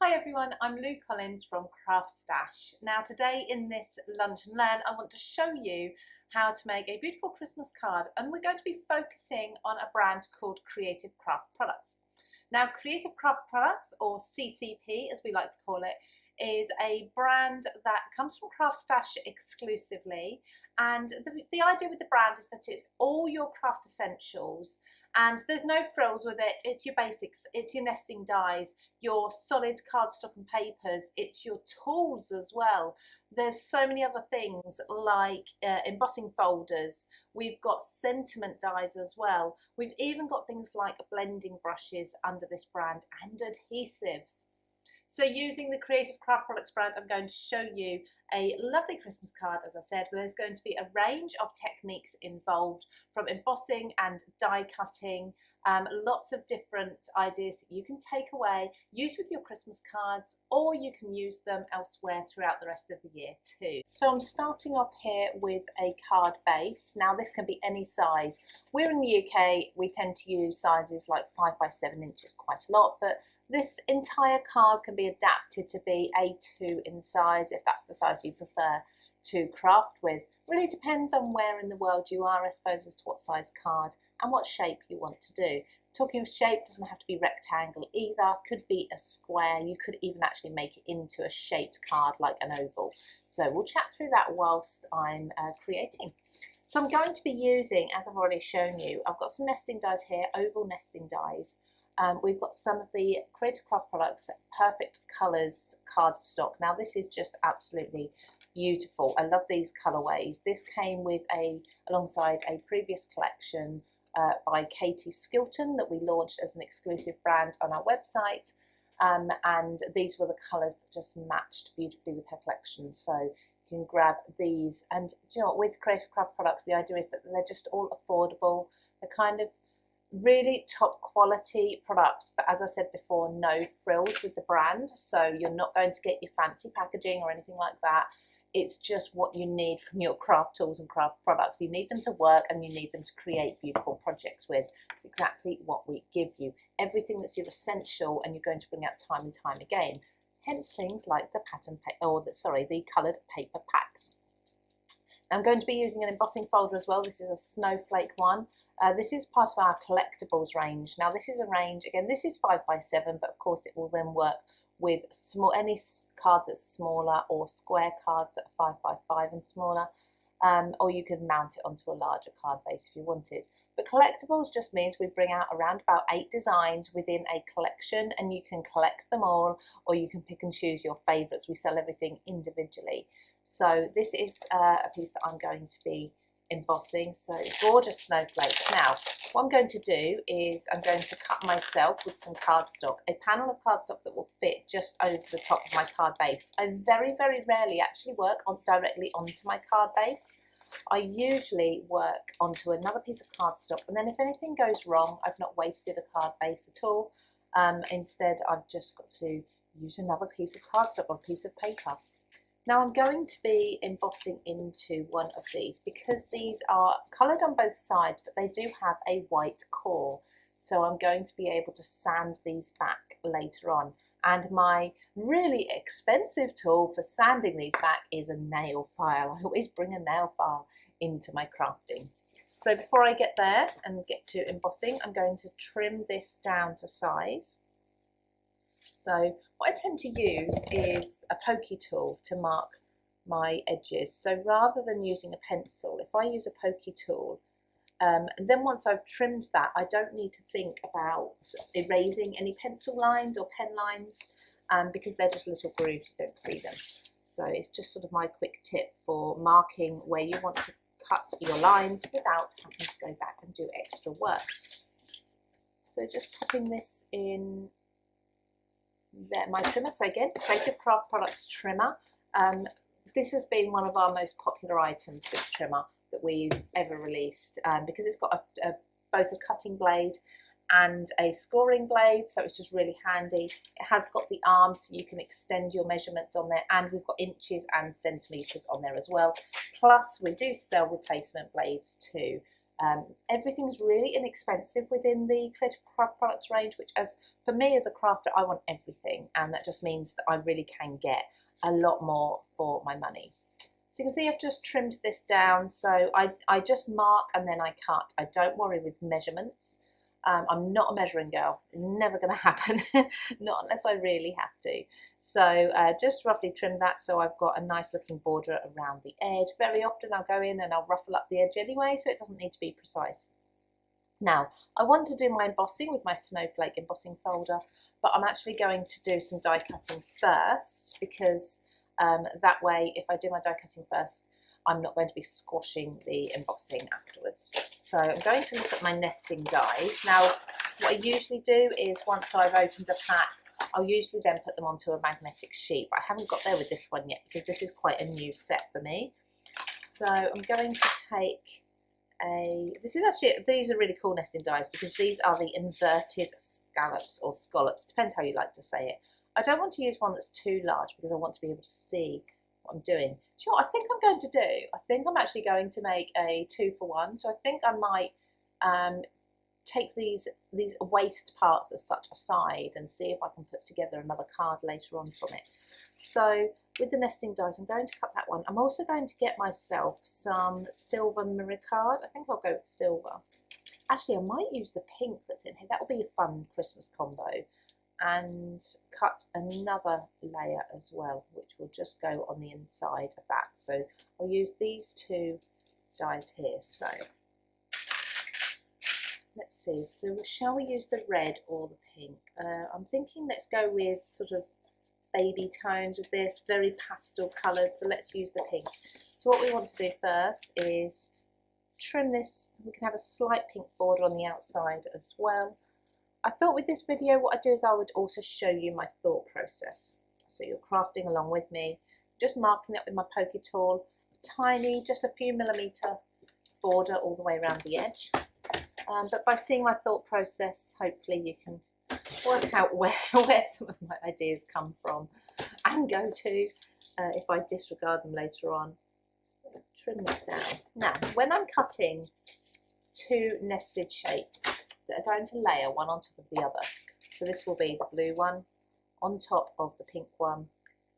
Hi everyone, I'm Lou Collins from Craft Stash. Now today in this Lunch and Learn I want to show you how to make a beautiful Christmas card, and we're going to be focusing on a brand called Creative Craft Products. Now Creative Craft Products, or CCP as we like to call it, is a brand that comes from Craft Stash exclusively, and the idea with the brand is that it's all your craft essentials and there's no frills with it. It's your basics, it's your nesting dies, your solid cardstock and papers, it's your tools as well. There's so many other things like embossing folders, we've got sentiment dies as well, we've even got things like blending brushes under this brand and adhesives. So using the Creative Craft Products brand, I'm going to show you a lovely Christmas card, as I said, where there's going to be a range of techniques involved, from embossing and die cutting, lots of different ideas that you can take away, use with your Christmas cards, or you can use them elsewhere throughout the rest of the year too. So I'm starting off here with a card base. Now this can be any size. We're in the UK, we tend to use sizes like 5 by 7 inches quite a lot, but this entire card can be adapted to be A2 in size if that's the size you prefer to craft with. Really depends on where in the world you are, I suppose, as to what size card and what shape you want to do. Talking of shape, doesn't have to be rectangle either, could be a square, you could even actually make it into a shaped card like an oval. So we'll chat through that whilst I'm creating. So I'm going to be using, as I've already shown you, I've got some nesting dies here, oval nesting dies. We've got some of the Creative Craft Products Perfect Colours cardstock. Now this is just absolutely beautiful. I love these colourways. This came with alongside a previous collection by Katie Skilton that we launched as an exclusive brand on our website. And these were the colours that just matched beautifully with her collection. So you can grab these. And do you know what, with Creative Craft Products, the idea is that they're just all affordable. They're kind of really top quality products, but as I said before, no frills with the brand, so you're not going to get your fancy packaging or anything like that. It's just what you need from your craft tools and craft products. You need them to work and you need them to create beautiful projects with. It's exactly what we give you. Everything that's your essential and you're going to bring out time and time again. Hence things like the the coloured paper packs. I'm going to be using an embossing folder as well. This is a snowflake one. This is part of our collectibles range. Now this is a range, again, this is 5 by 7, but of course it will then work with any card that's smaller, or square cards that are 5 by 5 and smaller, or you could mount it onto a larger card base if you wanted. But collectibles just means we bring out around about 8 designs within a collection, and you can collect them all, or you can pick and choose your favourites. We sell everything individually. So this is a piece that I'm going to be embossing, so gorgeous snowflakes. Now what I'm going to do is I'm going to cut myself with some cardstock, a panel of cardstock that will fit just over the top of my card base. I very rarely actually work directly onto my card base. I usually work onto another piece of cardstock, and then if anything goes wrong, I've not wasted a card base at all. Instead I've just got to use another piece of cardstock or a piece of paper. Now I'm going to be embossing into one of these because these are coloured on both sides, but they do have a white core. So I'm going to be able to sand these back later on. And my really expensive tool for sanding these back is a nail file. I always bring a nail file into my crafting. So before I get there and get to embossing, I'm going to trim this down to size. So what I tend to use is a pokey tool to mark my edges. So rather than using a pencil, if I use a pokey tool, and then once I've trimmed that, I don't need to think about erasing any pencil lines or pen lines, because they're just little grooves, you don't see them. So it's just sort of my quick tip for marking where you want to cut your lines without having to go back and do extra work. So just popping this in there, my trimmer. So again, Creative Craft Products trimmer. This has been one of our most popular items, this trimmer that we've ever released, because it's got both a cutting blade and a scoring blade, so it's just really handy. It has got the arms so you can extend your measurements on there, and we've got inches and centimetres on there as well. Plus we do sell replacement blades too. Everything's really inexpensive within the Creative Craft Products range, which, as for me as a crafter, I want everything, and that just means that I really can get a lot more for my money. So you can see I've just trimmed this down, so I just mark and then I cut. I don't worry with measurements. I'm not a measuring girl, never going to happen, not unless I really have to. So just roughly trim that so I've got a nice looking border around the edge. Very often I'll go in and I'll ruffle up the edge anyway, so it doesn't need to be precise. Now, I want to do my embossing with my Snowflake embossing folder, but I'm actually going to do some die cutting first, because that way, if I do my die cutting first, I'm not going to be squashing the embossing afterwards. So I'm going to look at my nesting dies. Now, what I usually do is once I've opened a pack, I'll usually then put them onto a magnetic sheet. But I haven't got there with this one yet because this is quite a new set for me. So I'm going to take these are really cool nesting dies because these are the inverted scallops or scallops, depends how you like to say it. I don't want to use one that's too large because I want to be able to see what I'm doing. Do you know what I think I'm going to do? I think I'm actually going to make a 2-for-1. So I think I might take these waste parts as such aside and see if I can put together another card later on from it. So with the nesting dies, I'm going to cut that one. I'm also going to get myself some silver mirror card. I think I'll go with silver. Actually, I might use the pink that's in here. That will be a fun Christmas combo. And cut another layer as well, which will just go on the inside of that. So I'll use these two dies here. So let's see, so shall we use the red or the pink? I'm thinking let's go with sort of baby tones with this, very pastel colours, so let's use the pink. So what we want to do first is trim this. We can have a slight pink border on the outside as well. I thought with this video what I'd do is I would also show you my thought process. So you're crafting along with me, just marking that with my poker tool, tiny, just a few millimetre border all the way around the edge. But by seeing my thought process, hopefully you can work out where some of my ideas come from and go to if I disregard them later on. Trim this down. Now, when I'm cutting two nested shapes that are going to layer one on top of the other, so this will be the blue one on top of the pink one,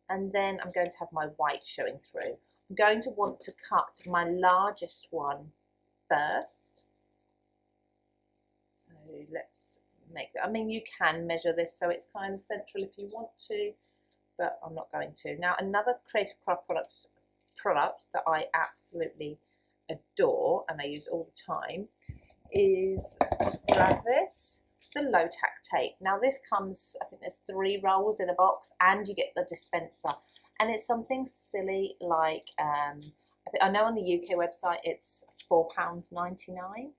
and then I'm going to have my white showing through. I'm going to want to cut my largest one first. So let's make that. I mean, you can measure this so it's kind of central if you want to, but I'm not going to. Now, another Creative Craft product that I absolutely adore and I use all the time is, let's just grab this, the low tack tape. Now this comes, I think there's 3 rolls in a box and you get the dispenser, and it's something silly like I know on the UK website it's £4.99,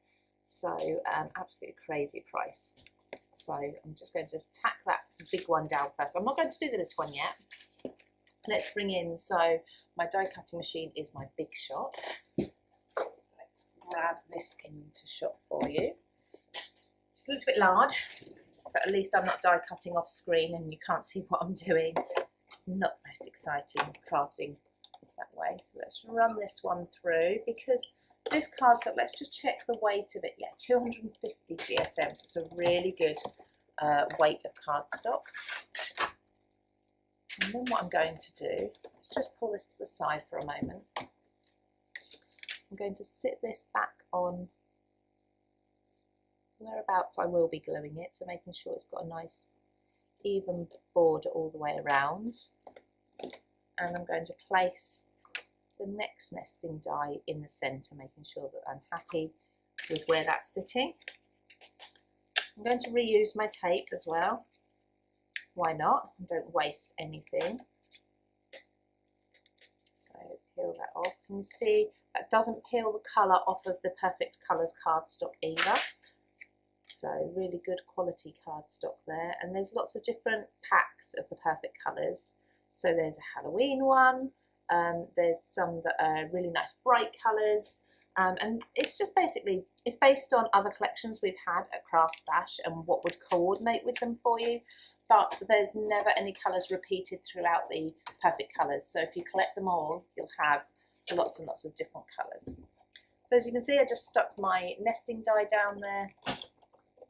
so absolutely crazy price. So I'm just going to tack that big one down first. I'm not going to do the little one yet. Let's bring in, so my die cutting machine is my Big Shot. Let's grab this into shot for you. It's a little bit large, but at least I'm not die cutting off screen and you can't see what I'm doing. It's not the most exciting crafting that way. So let's run this one through, because this cardstock, let's just check the weight of it. Yeah, 250 GSM, so it's a really good weight of cardstock. And then what I'm going to do, let's just pull this to the side for a moment. I'm going to sit this back on whereabouts I will be gluing it, so making sure it's got a nice even border all the way around. And I'm going to place the next nesting die in the centre, making sure that I'm happy with where that's sitting. I'm going to reuse my tape as well. Why not? Don't waste anything. So peel that off. You can see that doesn't peel the colour off of the Perfect Colours cardstock either. So really good quality cardstock there. And there's lots of different packs of the Perfect Colours. So there's a Halloween one. There's some that are really nice bright colours. And it's just basically, it's based on other collections we've had at Craft Stash and what would coordinate with them for you. But there's never any colours repeated throughout the Perfect Colours. So if you collect them all, you'll have lots and lots of different colours. So So as you can see, I just stuck my nesting die down there,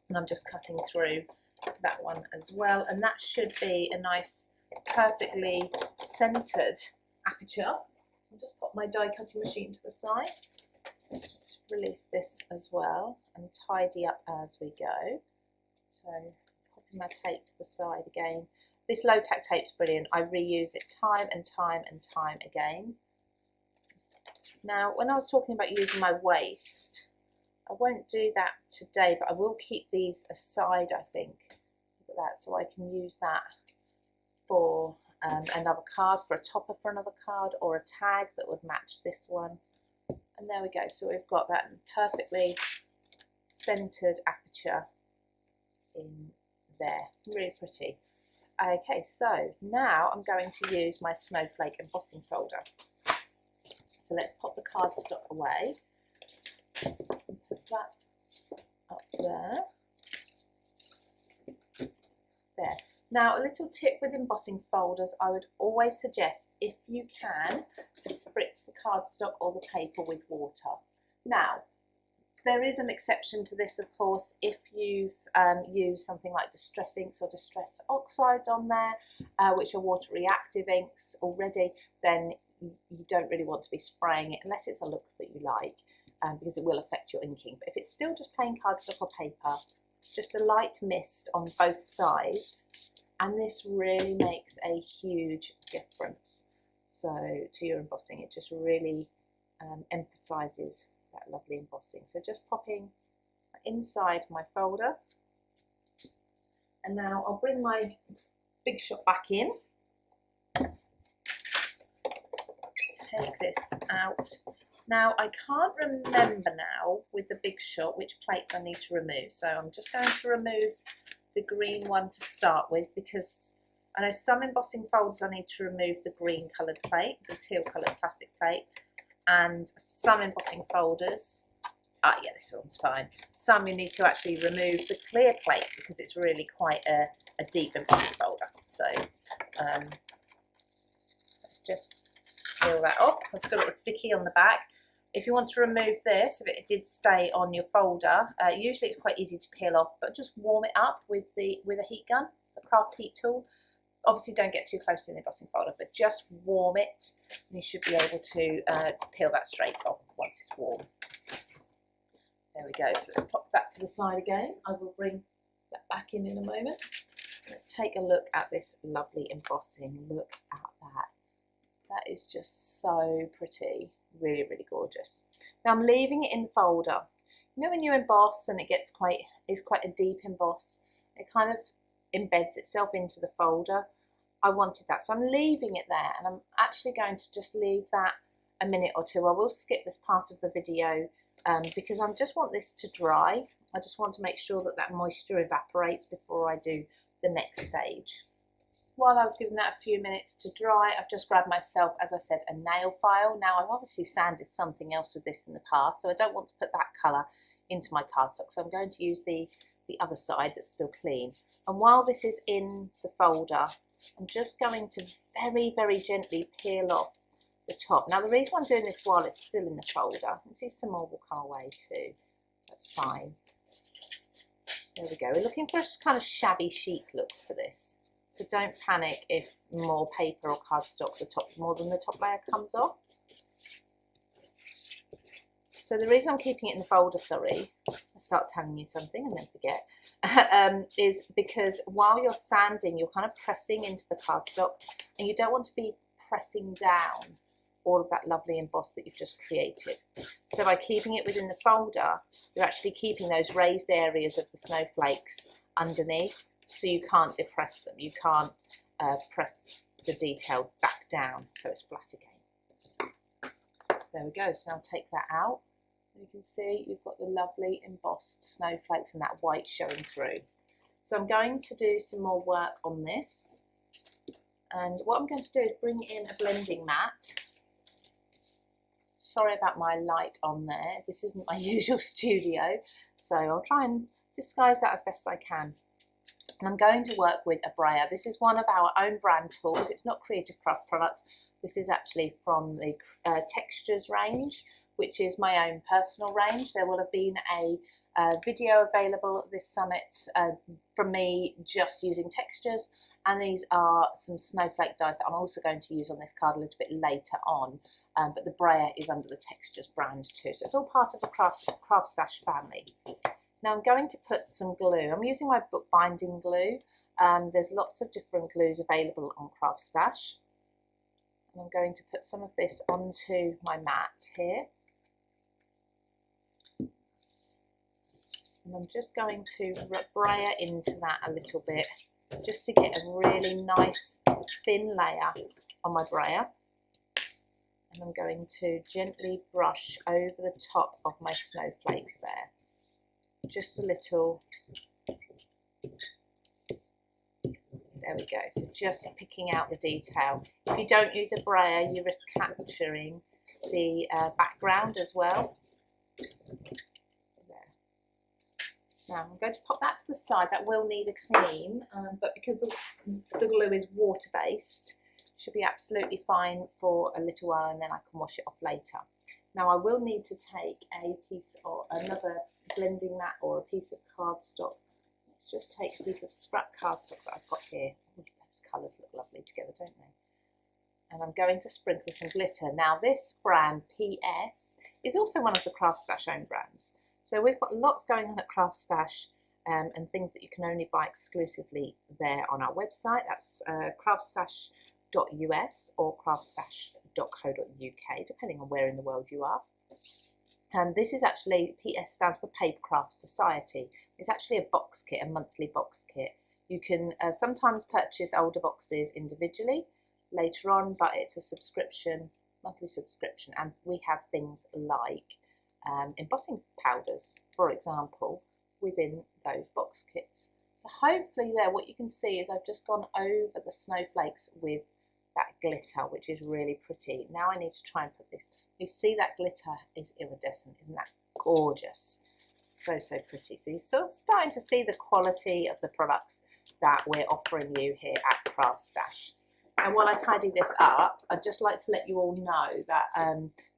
and I'm just cutting through that one as well, and that should be a nice perfectly centered aperture. I'll just pop my die cutting machine to the side. Let's release this as well and tidy up as we go. So popping my tape to the side again. This low tack tape's brilliant. I reuse it time and time and time again. Now, when I was talking about using my waste, I won't do that today, but I will keep these aside, I think. Look at that, so I can use that for another card, for a topper for another card, or a tag that would match this one. And there we go, so we've got that perfectly centered aperture in there. Really pretty. Okay, so now I'm going to use my snowflake embossing folder. So let's pop the cardstock away. Put that up there. There. Now, a little tip with embossing folders, I would always suggest, if you can, to spritz the cardstock or the paper with water. Now, there is an exception to this, of course, if you've used something like Distress inks or Distress oxides on there, which are water reactive inks already, then you don't really want to be spraying it unless it's a look that you like, because it will affect your inking. But if it's still just plain cardstock or paper, just a light mist on both sides, and this really makes a huge difference. So to your embossing, it just really emphasises that lovely embossing. So just popping inside my folder, and now I'll bring my Big Shot back in. Take this out. Now, I can't remember now with the Big Shot which plates I need to remove, so I'm just going to remove the green one to start with, because I know some embossing folders I need to remove the green coloured plate, the teal coloured plastic plate, and some embossing folders, yeah, this one's fine. Some you need to actually remove the clear plate because it's really quite a deep embossing folder. So let's just peel that off. I've still got the sticky on the back. If you want to remove this, if it did stay on your folder, usually it's quite easy to peel off, but just warm it up with a heat gun, the craft heat tool. Obviously don't get too close to the embossing folder, but just warm it and you should be able to peel that straight off once it's warm. There we go, so let's pop that to the side again. I will bring that back in a moment. Let's take a look at this lovely embossing. Look at that. That is just so pretty. Really, really gorgeous. Now I'm leaving it in the folder. You know when you emboss and it gets quite a deep emboss, it kind of embeds itself into the folder. I wanted that, so I'm leaving it there, and I'm actually going to just leave that a minute or two. I will skip this part of the video because I just want this to dry. I just want to make sure that that moisture evaporates before I do the next stage. While I was giving that a few minutes to dry, I've just grabbed myself, as I said, a nail file. Now I've obviously sanded something else with this in the past, so I don't want to put that colour into my cardstock, so I'm going to use the other side that's still clean. And while this is in the folder, I'm just going to very, very gently peel off the top. Now the reason I'm doing this while it's still in the folder, you see some more will come away too, that's fine. There we go, we're looking for a kind of shabby chic look for this. So don't panic if more paper or cardstock, more than the top layer comes off. So the reason I'm keeping it in the folder, sorry, I start telling you something and then forget, is because while you're sanding, you're kind of pressing into the cardstock, and you don't want to be pressing down all of that lovely emboss that you've just created. So by keeping it within the folder, you're actually keeping those raised areas of the snowflakes underneath, so you can't depress them. You can't press the detail back down so it's flat again. So there we go. So now I'll take that out. You can see you've got the lovely embossed snowflakes and that white showing through. So I'm going to do some more work on this. And what I'm going to do is bring in a blending mat. Sorry about my light on there. This isn't my usual studio, so I'll try and disguise that as best I can. And I'm going to work with a brayer. This is one of our own brand tools. It's not Creative Craft products. This is actually from the Textures range, which is my own personal range. There will have been a video available at this summit from me just using textures, and these are some snowflake dies that I'm also going to use on this card a little bit later on, but the brayer is under the Textures brand too, so it's all part of the Craft Stash family. Now I'm going to put some glue. I'm using my book binding glue. There's lots of different glues available on Craft Stash, and I'm going to put some of this onto my mat here. And I'm just going to brayer into that a little bit, just to get a really nice thin layer on my brayer. And I'm going to gently brush over the top of my snowflakes there. Just a little. There we go. So just picking out the detail. If you don't use a brayer, you risk capturing the background as well. Now I'm going to pop that to the side. That will need a clean, but because the glue is water-based, should be absolutely fine for a little while, and then I can wash it off later. Now I will need to take a piece or another blending mat or a piece of cardstock. Let's just take a piece of scrap cardstock that I've got here. Those colours look lovely together, don't they? And I'm going to sprinkle some glitter. Now this brand, PS, is also one of the Craft Stash own brands. So we've got lots going on at Craft Stash, and things that you can only buy exclusively there on our website. That's craftstash.us or craftstash.co.uk, depending on where in the world you are. This is actually, PS stands for Papercraft Society. It's actually a box kit, a monthly box kit. You can sometimes purchase older boxes individually later on, but it's a subscription, monthly subscription, and we have things like embossing powders, for example, within those box kits. So hopefully there, what you can see is I've just gone over the snowflakes with that glitter, which is really pretty. Now I need to try and put this. You see that glitter is iridescent, isn't that gorgeous? So, so pretty. So you're sort of starting to see the quality of the products that we're offering you here at Craft Stash. And while I tidy this up, I'd just like to let you all know that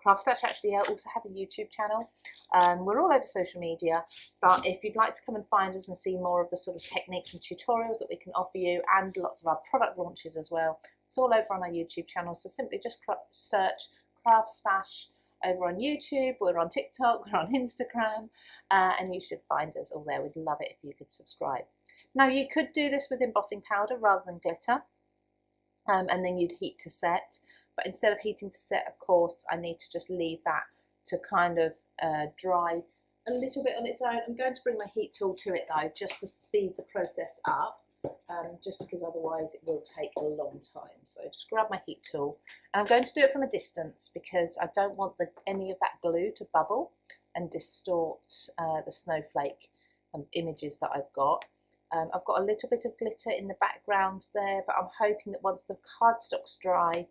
Craft Stash actually also have a YouTube channel. We're all over social media, but if you'd like to come and find us and see more of the sort of techniques and tutorials that we can offer you, and lots of our product launches as well, it's all over on our YouTube channel. So simply just search Craft Stash over on YouTube. We're on TikTok, we're on Instagram, and you should find us all there. We'd love it if you could subscribe. Now you could do this with embossing powder rather than glitter. And then you'd heat to set, but instead of heating to set, of course, I need to just leave that to kind of dry a little bit on its own. I'm going to bring my heat tool to it though, just to speed the process up, just because otherwise it will take a long time. So just grab my heat tool, and I'm going to do it from a distance because I don't want any of that glue to bubble and distort the snowflake images that I've got. I've got a little bit of glitter in the background there, but I'm hoping that once the cardstock's dry,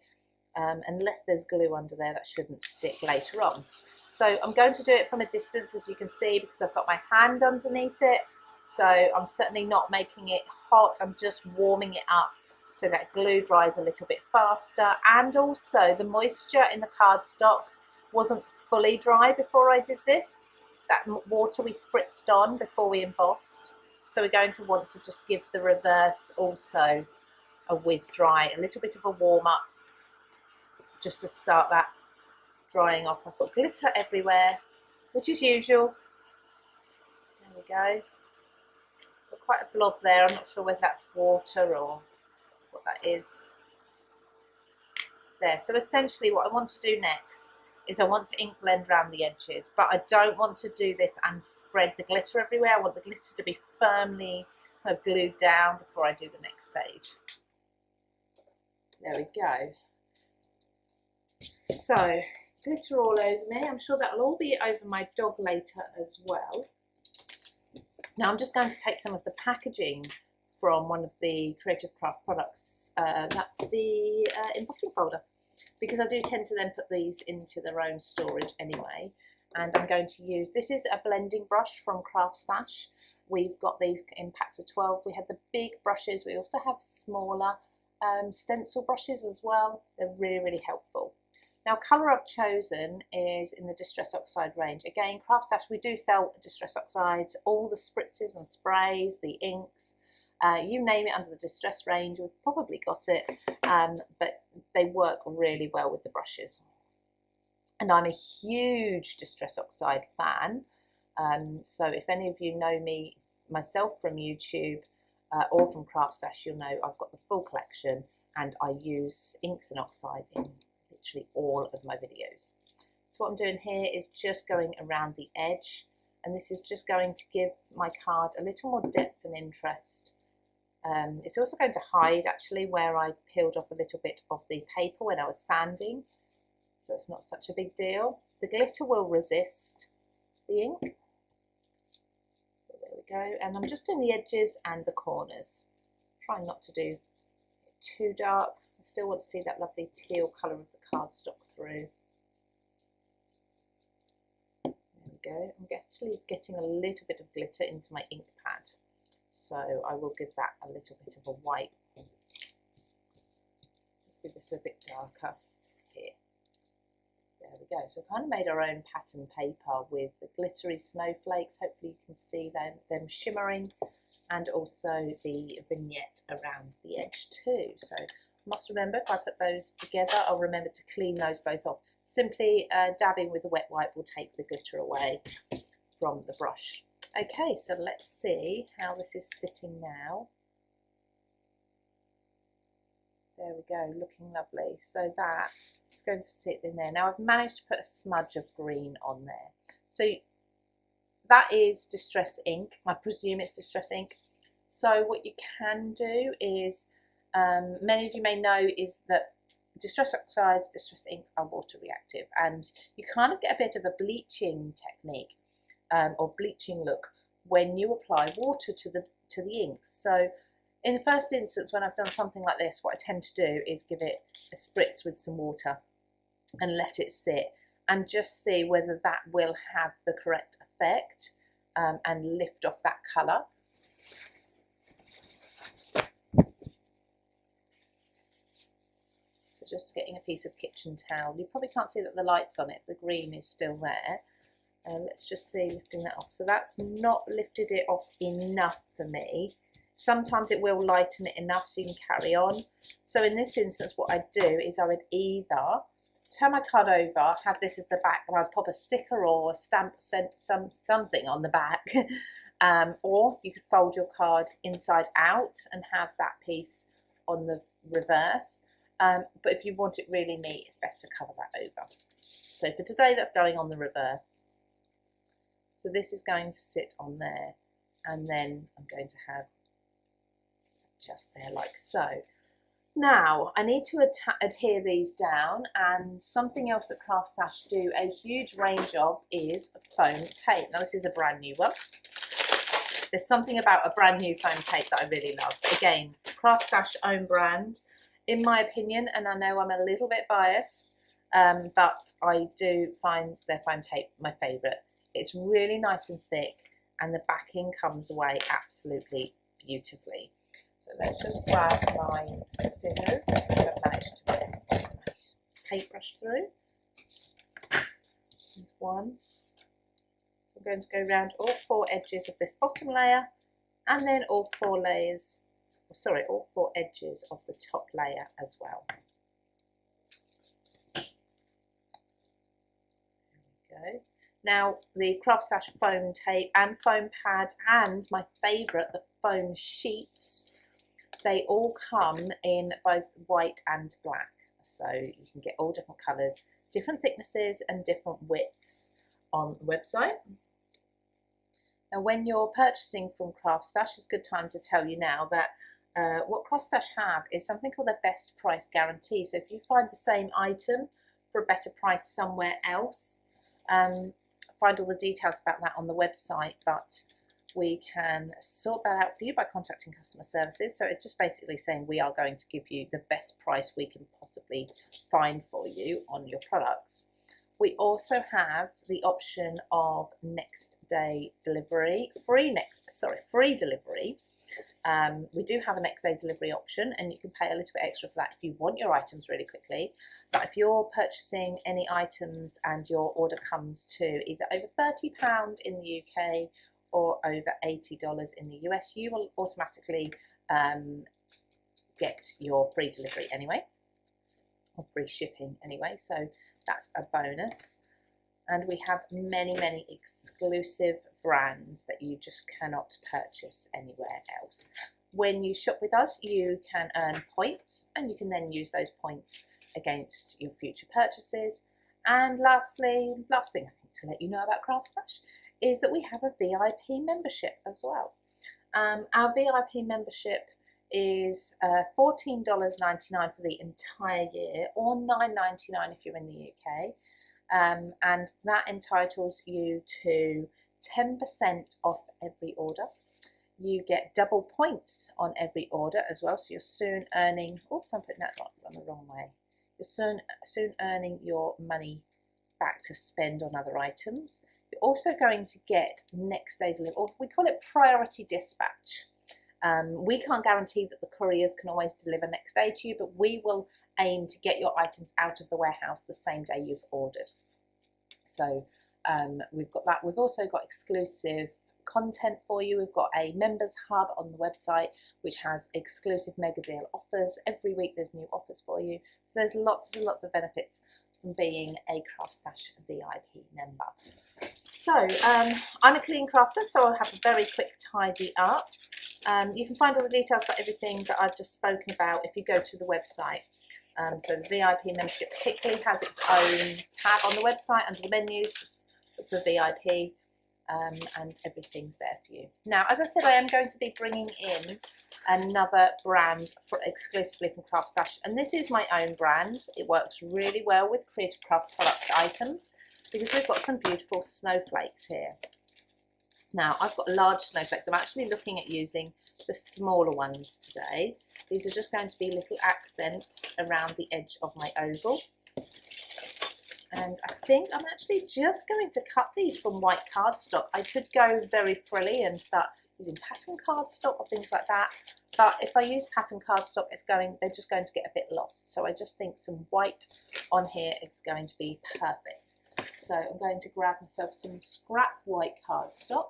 unless there's glue under there, that shouldn't stick later on. So I'm going to do it from a distance, as you can see, because I've got my hand underneath it. So I'm certainly not making it hot, I'm just warming it up so that glue dries a little bit faster. And also the moisture in the cardstock wasn't fully dry before I did this. That water we spritzed on before we embossed. So we're going to want to just give the reverse also a whiz dry, a little bit of a warm up, just to start that drying off. I've got glitter everywhere, which is usual. There we go. Got quite a blob there. I'm not sure whether that's water or what that is. There. So essentially what I want to do next is I want to ink blend around the edges, but I don't want to do this and spread the glitter everywhere. I want the glitter to be firmly kind of glued down before I do the next stage. There we go. So glitter all over me. I'm sure that'll all be over my dog later as well. Now I'm just going to take some of the packaging from one of the Creative Craft products. That's the embossing folder, because I do tend to then put these into their own storage anyway. And I'm going to use, this is a blending brush from Craft Stash. We've got these in packs of 12. We have the big brushes. We also have smaller stencil brushes as well. They're really, really helpful. Now, colour I've chosen is in the Distress Oxide range. Again, Craft Stash, we do sell Distress Oxides, all the spritzes and sprays, the inks, you name it under the Distress range, we've probably got it, but they work really well with the brushes. And I'm a huge Distress Oxide fan, so if any of you know me, myself from YouTube or from Craft Stash, you'll know I've got the full collection and I use inks and oxides in literally all of my videos. So what I'm doing here is just going around the edge, and this is just going to give my card a little more depth and interest. It's also going to hide actually where I peeled off a little bit of the paper when I was sanding, so it's not such a big deal. The glitter will resist the ink. So there we go, and I'm just doing the edges and the corners. Trying not to do it too dark. I still want to see that lovely teal colour of the cardstock through. There we go. I'm actually getting a little bit of glitter into my ink pad, so I will give that a little bit of a wipe. Let's do this a bit darker here. There we go. So we've kind of made our own pattern paper with the glittery snowflakes. Hopefully you can see them shimmering, and also the vignette around the edge too. So must remember, if I put those together, I'll remember to clean those both off. Simply dabbing with a wet wipe will take the glitter away from the brush. Okay, so let's see how this is sitting now. There we go, looking lovely. So that is going to sit in there. Now I've managed to put a smudge of green on there. So that is Distress ink. I presume it's Distress ink. So what you can do is, many of you may know, is that Distress Oxides, Distress inks are water reactive, and you kind of get a bit of a bleaching technique or bleaching look when you apply water to the inks. So in the first instance, when I've done something like this, what I tend to do is give it a spritz with some water and let it sit and just see whether that will have the correct effect and lift off that colour. So just getting a piece of kitchen towel. You probably can't see that the light's on it, the green is still there. Let's just see, lifting that off. So that's not lifted it off enough for me. Sometimes it will lighten it enough so you can carry on. So in this instance, what I'd do is I would either turn my card over, have this as the back, and I'd pop a sticker or a stamp, something on the back. Or you could fold your card inside out and have that piece on the reverse. But if you want it really neat, it's best to cover that over. So for today, that's going on the reverse. So this is going to sit on there, and then I'm going to have just there like so. Now I need to adhere these down, and something else that Craft Stash do a huge range of is foam tape. Now this is a brand new one. There's something about a brand new foam tape that I really love. Again, Craft Stash own brand, in my opinion, and I know I'm a little bit biased, but I do find their foam tape my favourite. It's really nice and thick, and the backing comes away absolutely beautifully. So let's just grab my scissors. I've managed to get my paintbrush through. There's one. So I'm going to go around all four edges of this bottom layer, and then all four edges of the top layer as well. There we go. Now the Craft Stash foam tape and foam pads, and my favourite, the foam sheets, they all come in both white and black. So you can get all different colours, different thicknesses and different widths on the website. Now when you're purchasing from Craft Stash, it's a good time to tell you now that what Craft Stash have is something called their best price guarantee. So if you find the same item for a better price somewhere else, find all the details about that on the website, but we can sort that out for you by contacting customer services. So it's just basically saying we are going to give you the best price we can possibly find for you on your products. We also have the option of next day delivery, free delivery. We do have a next day delivery option, and you can pay a little bit extra for that if you want your items really quickly. But if you're purchasing any items and your order comes to either over £30 in the UK or over $80 in the US, you will automatically get your free delivery anyway, or free shipping anyway, so that's a bonus. And we have many, many exclusive brands that you just cannot purchase anywhere else. When you shop with us, you can earn points, and you can then use those points against your future purchases. And lastly, last thing I think to let you know about Craft Stash is that we have a VIP membership as well. Our VIP membership is $14.99 for the entire year, or $9.99 if you're in the UK. And that entitles you to 10% off every order. You get double points on every order as well, so you're soon earning, oops, I'm putting that on the wrong way. You're soon earning your money back to spend on other items. You're also going to get next day delivery, or we call it priority dispatch. We can't guarantee that the couriers can always deliver next day to you, but we will aim to get your items out of the warehouse the same day you've ordered. So we've got that. We've also got exclusive content for you. We've got a members hub on the website which has exclusive mega deal offers. Every week there's new offers for you. So there's lots and lots of benefits from being a Craft Stash VIP member. So I'm a clean crafter, so I'll have a very quick tidy up. You can find all the details about everything that I've just spoken about if you go to the website. So the VIP membership particularly has its own tab on the website under the menus, just look for VIP, and everything's there for you. Now, as I said, I am going to be bringing in another brand exclusively from Craft Stash, and this is my own brand. It works really well with Creative Craft product items because we've got some beautiful snowflakes here. Now, I've got large snowflakes. I'm actually looking at using the smaller ones today. These are just going to be little accents around the edge of my oval. And I think I'm actually just going to cut these from white cardstock. I could go very frilly and start using pattern cardstock or things like that. But if I use pattern cardstock, they're just going to get a bit lost. So I just think some white on here is going to be perfect. So I'm going to grab myself some scrap white cardstock,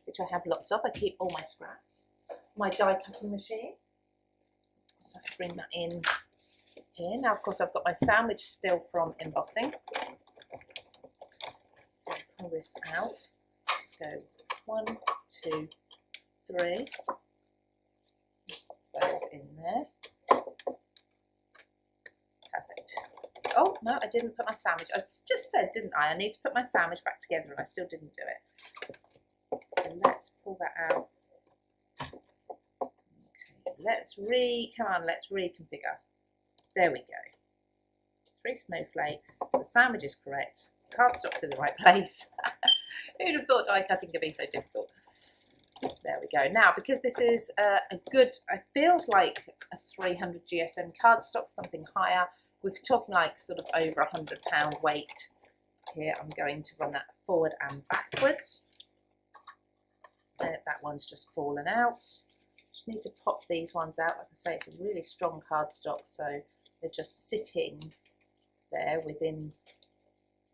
which I have lots of. I keep all my scraps. My die cutting machine. So I bring that in here. Now, of course, I've got my sandwich still from embossing. So pull this out. Let's go 1, 2, 3. Put those in there. Perfect. Oh, no, I didn't put my sandwich. I just said, didn't I? I need to put my sandwich back together, and I still didn't do it. So let's pull that out. Okay, let's reconfigure. There we go. 3 snowflakes. The sandwich is correct. Cardstock's in the right place. Who'd have thought die cutting could be so difficult? There we go. Now, because this is a good, it feels like a 300 GSM cardstock, something higher. We're talking like sort of over £100 weight. Here I'm going to run that forward and backwards. That one's just fallen out. Just need to pop these ones out. Like I say, it's a really strong cardstock, so they're just sitting there within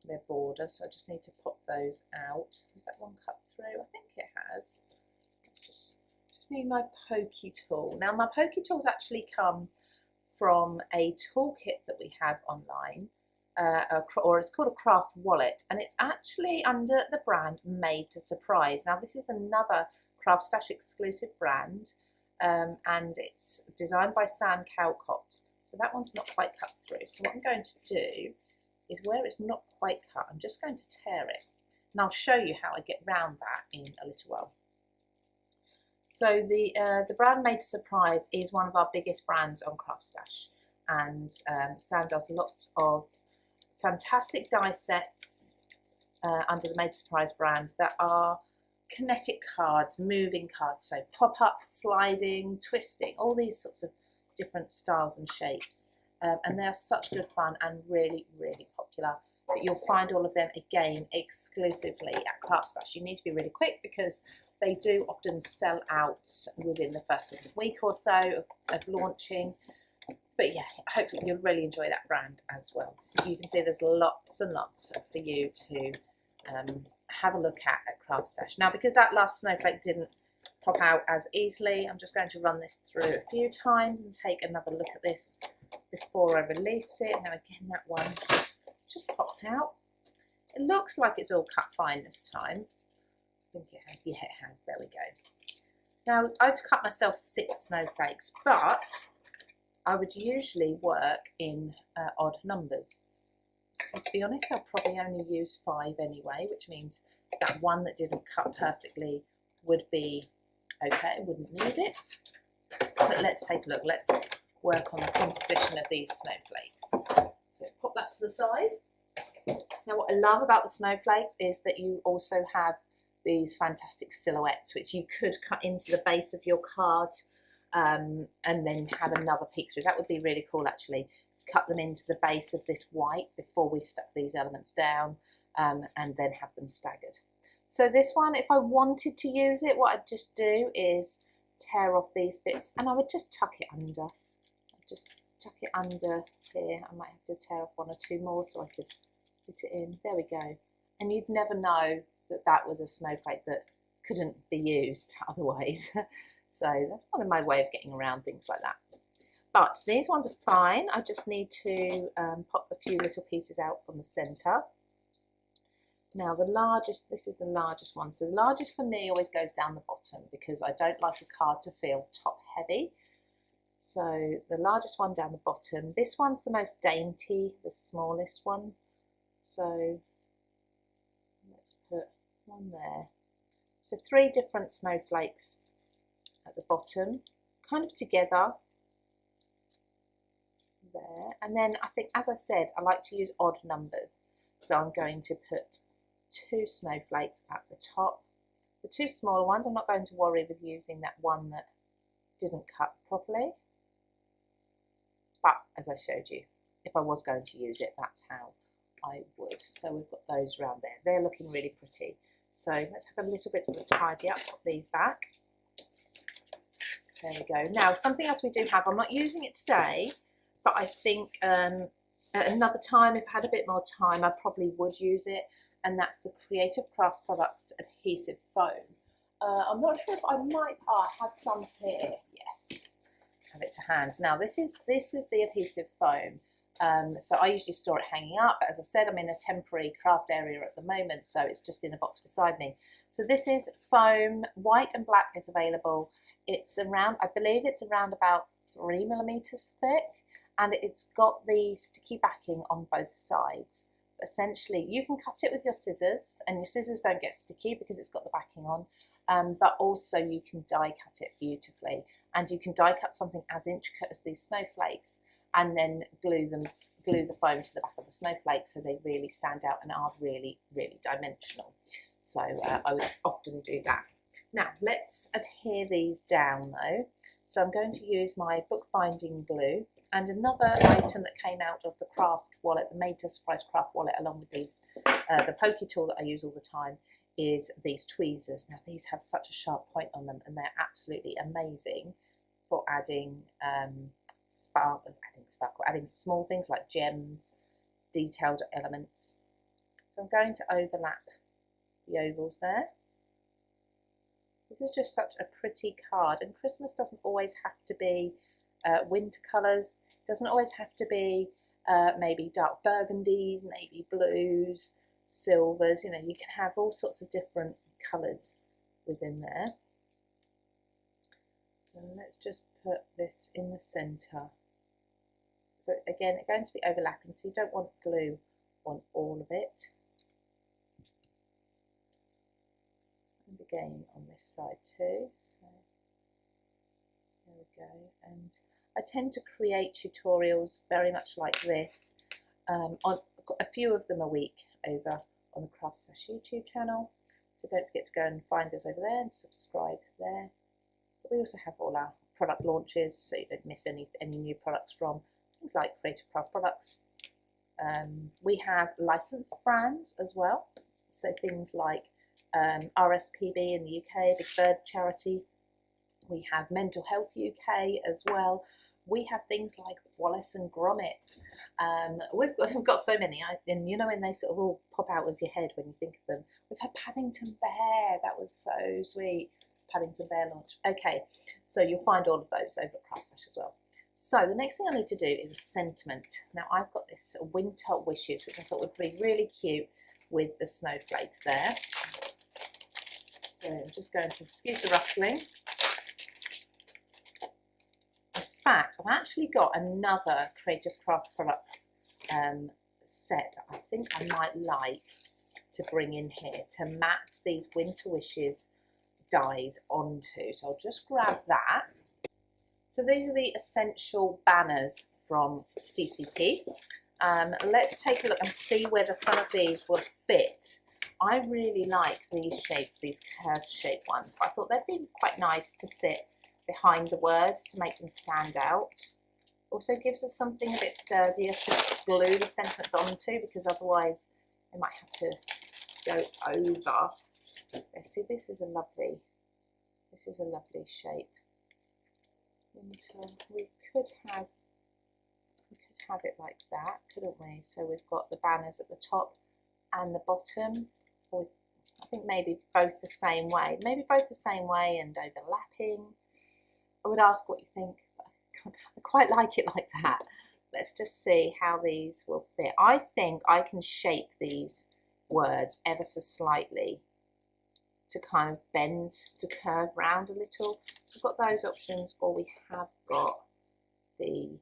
their border. So I just need to pop those out. Has that one cut through? I think it has. Just need my pokey tool. Now, my pokey tools actually come from a toolkit that we have online, or it's called a craft wallet, and it's actually under the brand Made to Surprise. Now, this is another Craft Stash exclusive brand, and it's designed by Sam Cowcott. So that one's not quite cut through. So what I'm going to do is, where it's not quite cut, I'm just going to tear it, and I'll show you how I get round that in a little while. So the brand Made to Surprise is one of our biggest brands on Craft Stash, and Sam does lots of fantastic die sets under the Made to Surprise brand that are kinetic cards, moving cards, so pop-up, sliding, twisting, all these sorts of different styles and shapes, and they're such good fun and really, really popular. But you'll find all of them again exclusively at Craft Stash. You need to be really quick because They do often sell out within the first week or so of launching. But yeah, hopefully you'll really enjoy that brand as well. So you can see there's lots and lots for you to have a look at Craft Stash. Now, because that last snowflake didn't pop out as easily, I'm just going to run this through a few times and take another look at this before I release it. Now again, that one's just popped out. It looks like it's all cut fine this time. I think it has. Yeah, it has. There we go. Now, I've cut myself 6 snowflakes, but I would usually work in odd numbers. So to be honest, I'll probably only use 5 anyway, which means that one that didn't cut perfectly would be okay, wouldn't need it. But let's take a look. Let's work on the composition of these snowflakes. So pop that to the side. Now, what I love about the snowflakes is that you also have these fantastic silhouettes, which you could cut into the base of your card and then have another peek through. That would be really cool, actually, to cut them into the base of this white before we stuck these elements down and then have them staggered. So this one, if I wanted to use it, what I'd just do is tear off these bits and I would just tuck it under. I'd just tuck it under here. I might have to tear off 1 or 2 more so I could put it in. There we go. And you'd never know that that was a snowflake that couldn't be used otherwise. So that's one of my way of getting around things like that. But these ones are fine. I just need to pop a few little pieces out from the centre. Now the largest, this is the largest one. So the largest for me always goes down the bottom because I don't like a card to feel top heavy. So the largest one down the bottom. This one's the most dainty, the smallest one. So let's put one there. So 3 different snowflakes at the bottom, kind of together there. And then I think, as I said, I like to use odd numbers. So I'm going to put 2 snowflakes at the top. The 2 smaller ones, I'm not going to worry with using that one that didn't cut properly. But as I showed you, if I was going to use it, that's how I would. So we've got those around there. They're looking really pretty. So let's have a little bit of a tidy up, pop these back. There we go. Now, something else we do have, I'm not using it today, but I think at another time, if I had a bit more time, I probably would use it, and that's the Creative Craft Products Adhesive Foam. I'm not sure if I might, I have some here, yes, have it to hand. Now, this is the adhesive foam. So I usually store it hanging up, but as I said, I'm in a temporary craft area at the moment, so it's just in a box beside me. So this is foam, white and black is available. It's around, I believe it's around about 3 millimeters thick, and it's got the sticky backing on both sides. Essentially, you can cut it with your scissors, and your scissors don't get sticky because it's got the backing on, but also you can die cut it beautifully, and you can die cut something as intricate as these snowflakes and then glue the foam to the back of the snowflake so they really stand out and are really, really dimensional. So I would often do that. Now let's adhere these down though. So I'm going to use my bookbinding glue, and another item that came out of the craft wallet, the Made to Surprise craft wallet, along with these, the pokey tool that I use all the time, is these tweezers. Now these have such a sharp point on them, and they're absolutely amazing for adding adding small things like gems, detailed elements. So I'm going to overlap the ovals there. This is just such a pretty card, and Christmas doesn't always have to be winter colours, doesn't always have to be maybe dark burgundies, navy blues, silvers. You know, you can have all sorts of different colours within there. And let's just put this in the centre. So again, it's going to be overlapping, so you don't want glue on all of it. And again on this side too. So there we go. And I tend to create tutorials very much like this. I've got a few of them a week over on the Craft Stash YouTube channel. So don't forget to go and find us over there and subscribe there. But we also have all our product launches, so you don't miss any new products from things like Creative Craft Products. We have licensed brands as well, so things like RSPB in the UK, Big Bird charity. We have Mental Health UK as well. We have things like Wallace and Gromit. We've got so many, and you know when they sort of all pop out of your head when you think of them. We've had Paddington Bear, that was so sweet. Paddington Bear launch. Okay, so you'll find all of those over at Craft Stash as well. So the next thing I need to do is a sentiment. Now I've got this Winter Wishes, which I thought would be really cute with the snowflakes there. So I'm just going to excuse the rustling. In fact, I've actually got another Creative Craft Products set that I think I might like to bring in here to mat these Winter Wishes dies onto. So I'll just grab that. So these are the essential banners from CCP. Let's take a look and see whether some of these will fit. I really like these shaped, these curved shaped ones, but I thought they'd be quite nice to sit behind the words to make them stand out. Also gives us something a bit sturdier to glue the sentiments onto, because otherwise they might have to go over. Let's see, this is a lovely shape. And we could have it like that, couldn't we? So we've got the banners at the top and the bottom, or I think maybe both the same way, and overlapping. I would ask what you think, but I quite like it like that. Let's just see how these will fit. I think I can shape these words ever so slightly to kind of bend, to curve round a little. We've got those options, or we have got the,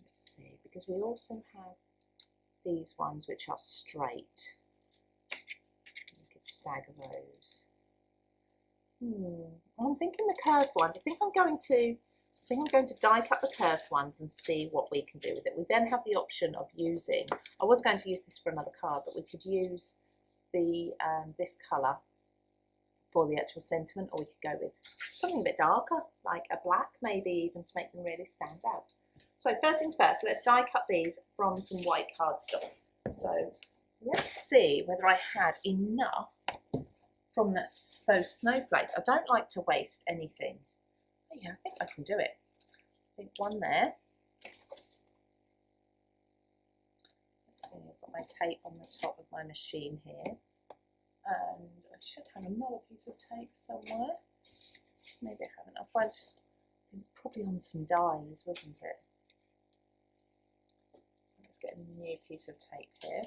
let's see, because we also have these ones which are straight. We could stagger those. I'm thinking the curved ones. I think I'm going to die cut the curved ones and see what we can do with it. We then have the option of using, I was going to use this for another card, but we could use the this colour for the actual sentiment, or we could go with something a bit darker, like a black maybe, even to make them really stand out. So first things first, let's die cut these from some white cardstock. So let's see whether I had enough from those snowflakes. I don't like to waste anything. Oh yeah, I think I can do it. I think one there. Let's see, I've got my tape on the top of my machine here. And I should have another piece of tape somewhere. Maybe I haven't. I'll find, it's probably on some dies, wasn't it? So let's get a new piece of tape here.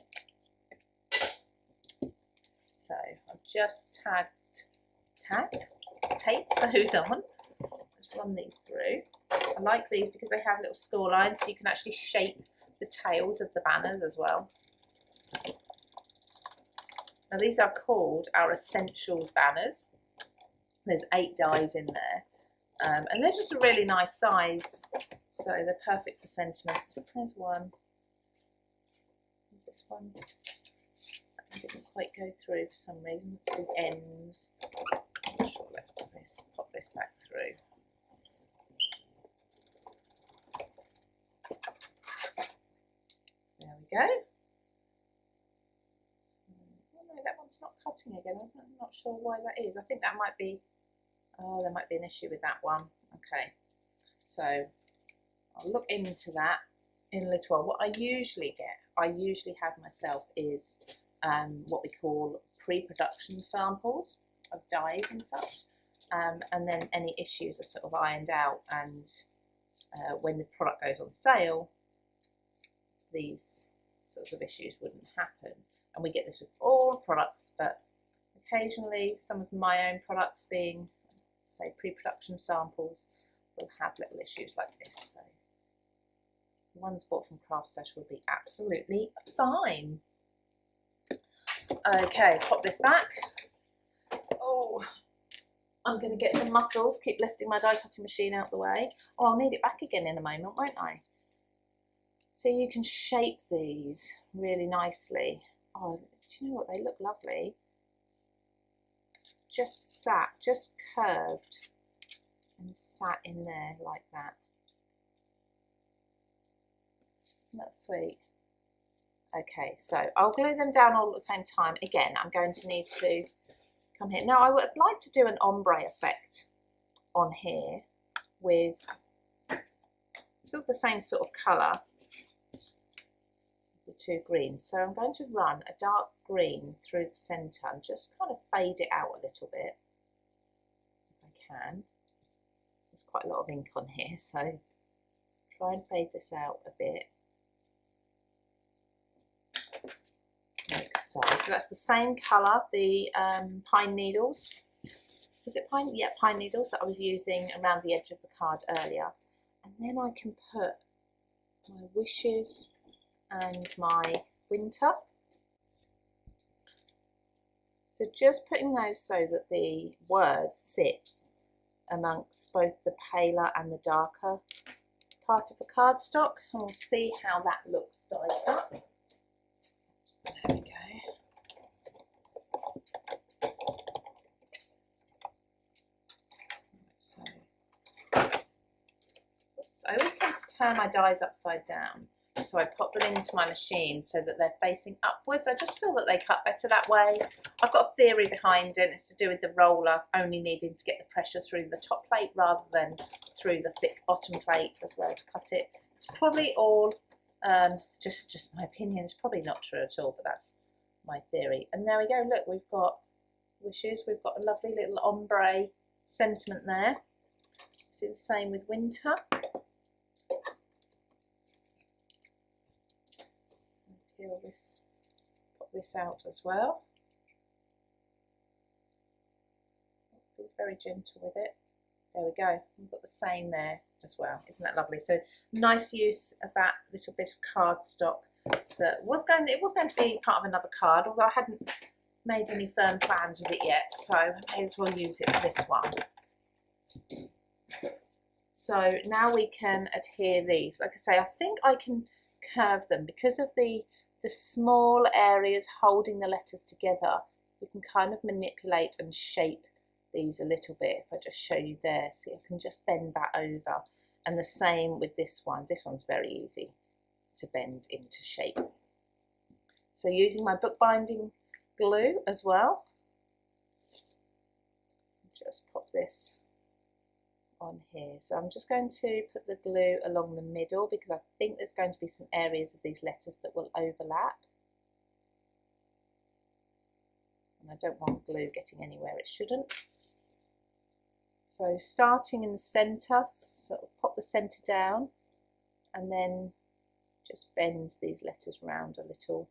So I've just taped those on. Let's run these through. I like these because they have little score lines, so you can actually shape the tails of the banners as well. Now these are called our Essentials banners. There's 8 dies in there, and they're just a really nice size, so they're perfect for sentiment. There's one. There's this one. That didn't quite go through for some reason. It's the ends. I'm not sure. Let's pop this back through. There we go. That one's not cutting again. I'm not sure why that is. I think that might be, oh, there might be an issue with that one. Okay, so I'll look into that in a little while. What I usually have myself is what we call pre-production samples of dies and such, and then any issues are sort of ironed out, and when the product goes on sale, these sorts of issues wouldn't happen. And we get this with all products, but occasionally some of my own products, being, say, pre-production samples, will have little issues like this. So the ones bought from Craft Stash will be absolutely fine. Okay, pop this back. Oh, I'm going to get some muscles, keep lifting my die cutting machine out the way. Oh, I'll need it back again in a moment, won't I? So you can shape these really nicely. Oh, do you know what? They look lovely. Just curved and sat in there like that. Isn't that sweet? Okay, so I'll glue them down all at the same time. Again, I'm going to need to come here. Now I would like to do an ombre effect on here with sort of the same sort of colour, the two greens. So I'm going to run a dark green through the centre and just kind of fade it out a little bit if I can. There's quite a lot of ink on here, so try and fade this out a bit. Like so. So that's the same colour, the pine needles. Was it pine? Yeah, pine needles that I was using around the edge of the card earlier. And then I can put my wishes and my winter. So just putting those so that the word sits amongst both the paler and the darker part of the cardstock, and we'll see how that looks dyed up. There we go. So I always tend to turn my dies upside down. So I pop them into my machine so that they're facing upwards. I just feel that they cut better that way. I've got a theory behind it. It's to do with the roller only needing to get the pressure through the top plate rather than through the thick bottom plate as well to cut it. It's probably all just my opinion. It's probably not true at all, but that's my theory. And there we go. Look, we've got wishes. We've got a lovely little ombre sentiment there. See the same with winter. Peel this, pop this out as well. Be very gentle with it. There we go. We've got the same there as well. Isn't that lovely? So nice use of that little bit of cardstock that was going to be part of another card, although I hadn't made any firm plans with it yet, so I may as well use it for this one. So now we can adhere these. Like I say, I think I can curve them because of the small areas holding the letters together. You can kind of manipulate and shape these a little bit. If I just show you there, see, I can just bend that over. And the same with this one. This one's very easy to bend into shape. So using my bookbinding glue as well, just pop this on here. So I'm just going to put the glue along the middle because I think there's going to be some areas of these letters that will overlap. And I don't want glue getting anywhere it shouldn't. So starting in the centre, sort of pop the centre down and then just bend these letters round a little.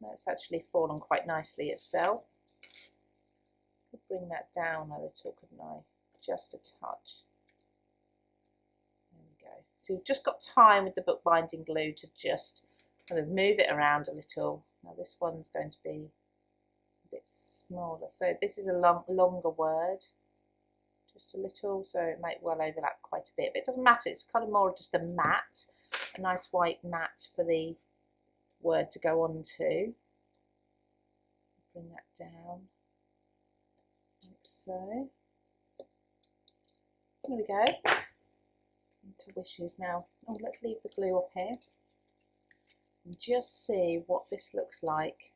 That's actually fallen quite nicely itself. Could bring that down a little, couldn't I? Just a touch. There we go. So you've just got time with the bookbinding glue to just kind of move it around a little. Now this one's going to be a bit smaller. So this is a longer word. Just a little, so it might well overlap quite a bit, but it doesn't matter. It's kind of more just a mat, a nice white mat for the word to go on to. Bring that down like so. There we go. Into wishes now. Oh, let's leave the glue off here and just see what this looks like.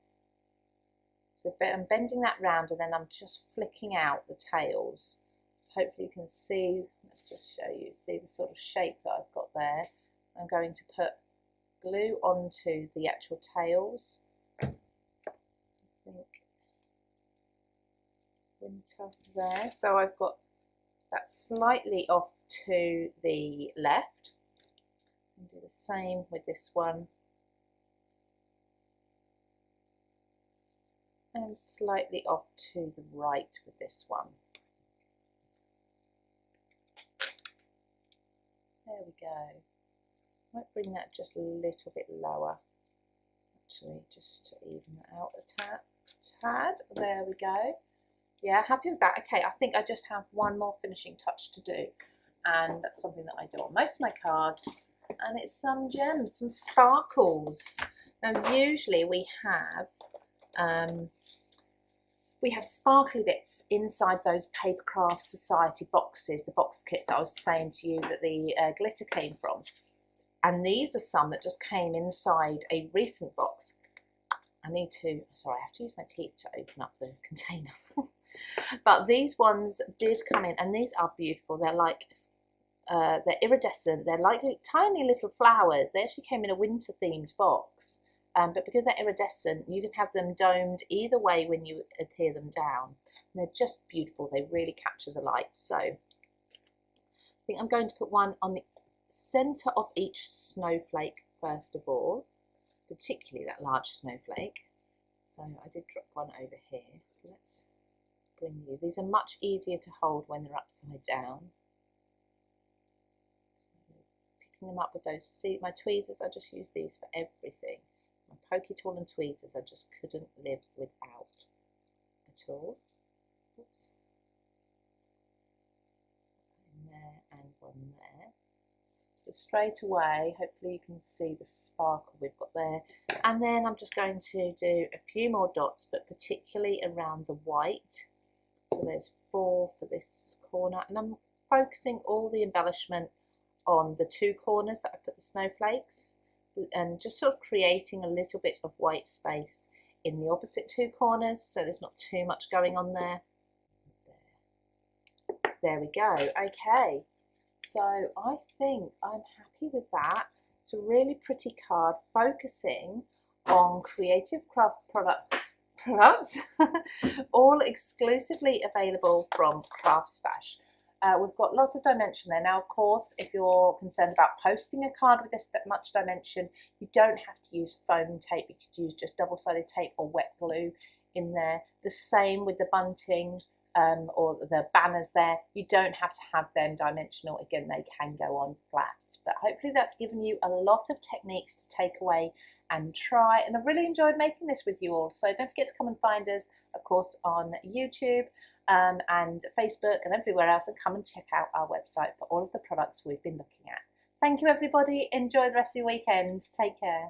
So I'm bending that round and then I'm just flicking out the tails. So hopefully you can see, let's just show you, see the sort of shape that I've got there. I'm going to put glue onto the actual tails. I think winter there. So I've got that slightly off to the left. And do the same with this one. And slightly off to the right with this one. There we go. Might bring that just a little bit lower, actually, just to even that out a tad. There we go. Yeah, happy with that. Okay, I think I just have one more finishing touch to do, and that's something that I do on most of my cards, and it's some gems, some sparkles. Now usually we have sparkly bits inside those Papercraft Society boxes, the box kits that I was saying to you that the glitter came from. And these are some that just came inside a recent box. Sorry, I have to use my teeth to open up the container. But these ones did come in, and these are beautiful. They're like, they're iridescent. They're like tiny little flowers. They actually came in a winter themed box. But because they're iridescent, you can have them domed either way when you adhere them down. And they're just beautiful. They really capture the light. So I think I'm going to put one on the center of each snowflake first of all, particularly that large snowflake. So I did drop one over here. So let's bring you. These are much easier to hold when they're upside down. So picking them up with those, see my tweezers, I just use these for everything. My pokey tool and tweezers I just couldn't live without at all. Oops. One there and one there. But straight away, hopefully you can see the sparkle we've got there. And then I'm just going to do a few more dots, but particularly around the white. So there's 4 for this corner, and I'm focusing all the embellishment on the 2 corners that I put the snowflakes, and just sort of creating a little bit of white space in the opposite 2 corners, so there's not too much going on there. There we go. Okay, so I think I'm happy with that. It's a really pretty card focusing on Creative Craft products all exclusively available from Craft Stash. We've got lots of dimension there. Now, of course, if you're concerned about posting a card with this much dimension, you don't have to use foam tape. You could use just double-sided tape or wet glue in there. The same with the bunting or the banners there. You don't have to have them dimensional. Again, they can go on flat. But hopefully that's given you a lot of techniques to take away and try. And I've really enjoyed making this with you all. So don't forget to come and find us, of course, on YouTube and Facebook and everywhere else, and come and check out our website for all of the products we've been looking at. Thank you, everybody. Enjoy the rest of your weekend. Take care.